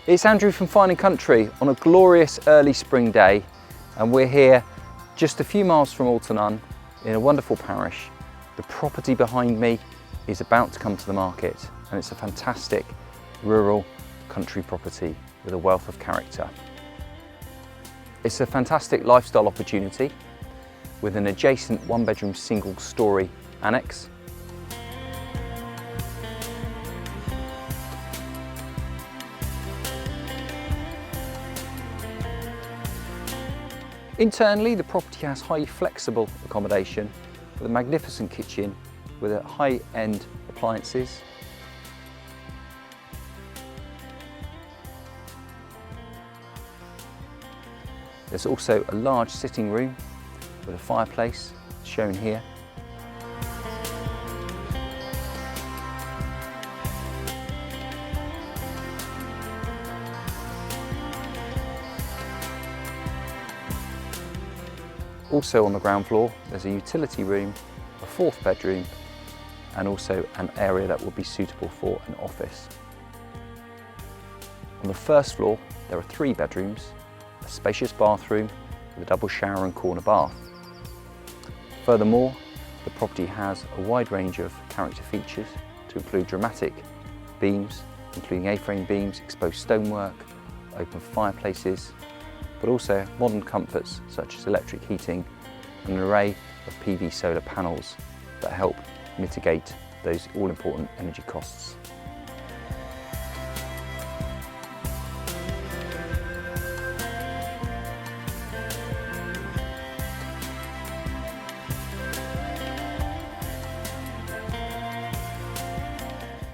It's Andrew from Fine and Country on a glorious early spring day, and we're here just a few miles from Altarnun in a wonderful parish. The property behind me is about to come to the market, and it's a fantastic rural country property with a wealth of character. It's a fantastic lifestyle opportunity with an adjacent one-bedroom single storey annexe. Internally, the property has highly flexible accommodation with a magnificent kitchen with high-end appliances. There's also a large sitting room with a fireplace shown here. Also on the ground floor, there's a utility room, a fourth bedroom, and also an area that will be suitable for an office. On the first floor, there are 3 bedrooms, a spacious bathroom with a double shower and corner bath. Furthermore, the property has a wide range of character features to include dramatic beams, including A-frame beams, exposed stonework, open fireplaces, but also modern comforts such as electric heating and an array of PV solar panels that help mitigate those all-important energy costs.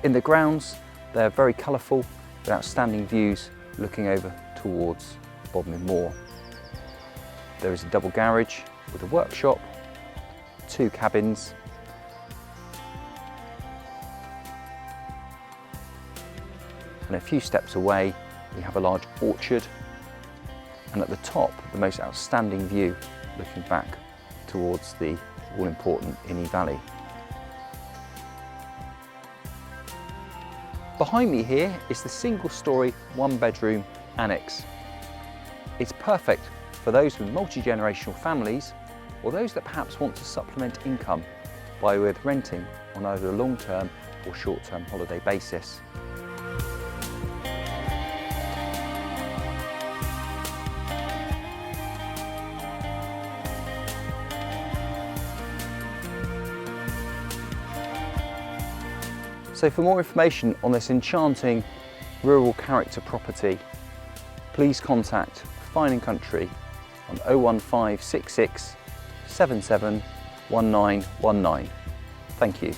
In the grounds, they're very colourful with outstanding views looking over towards Bodmin Moor. There is a double garage with a workshop, 2 cabins, and a few steps away we have a large orchard, and at the top the most outstanding view looking back towards the all-important Inny Valley. Behind me here is the single-storey, one-bedroom annexe. It's perfect for those with multi-generational families or those that perhaps want to supplement income by way of renting on either a long-term or short-term holiday basis. So for more information on this enchanting rural character property, please contact Fine and Country on 01566 77 1919. Thank you.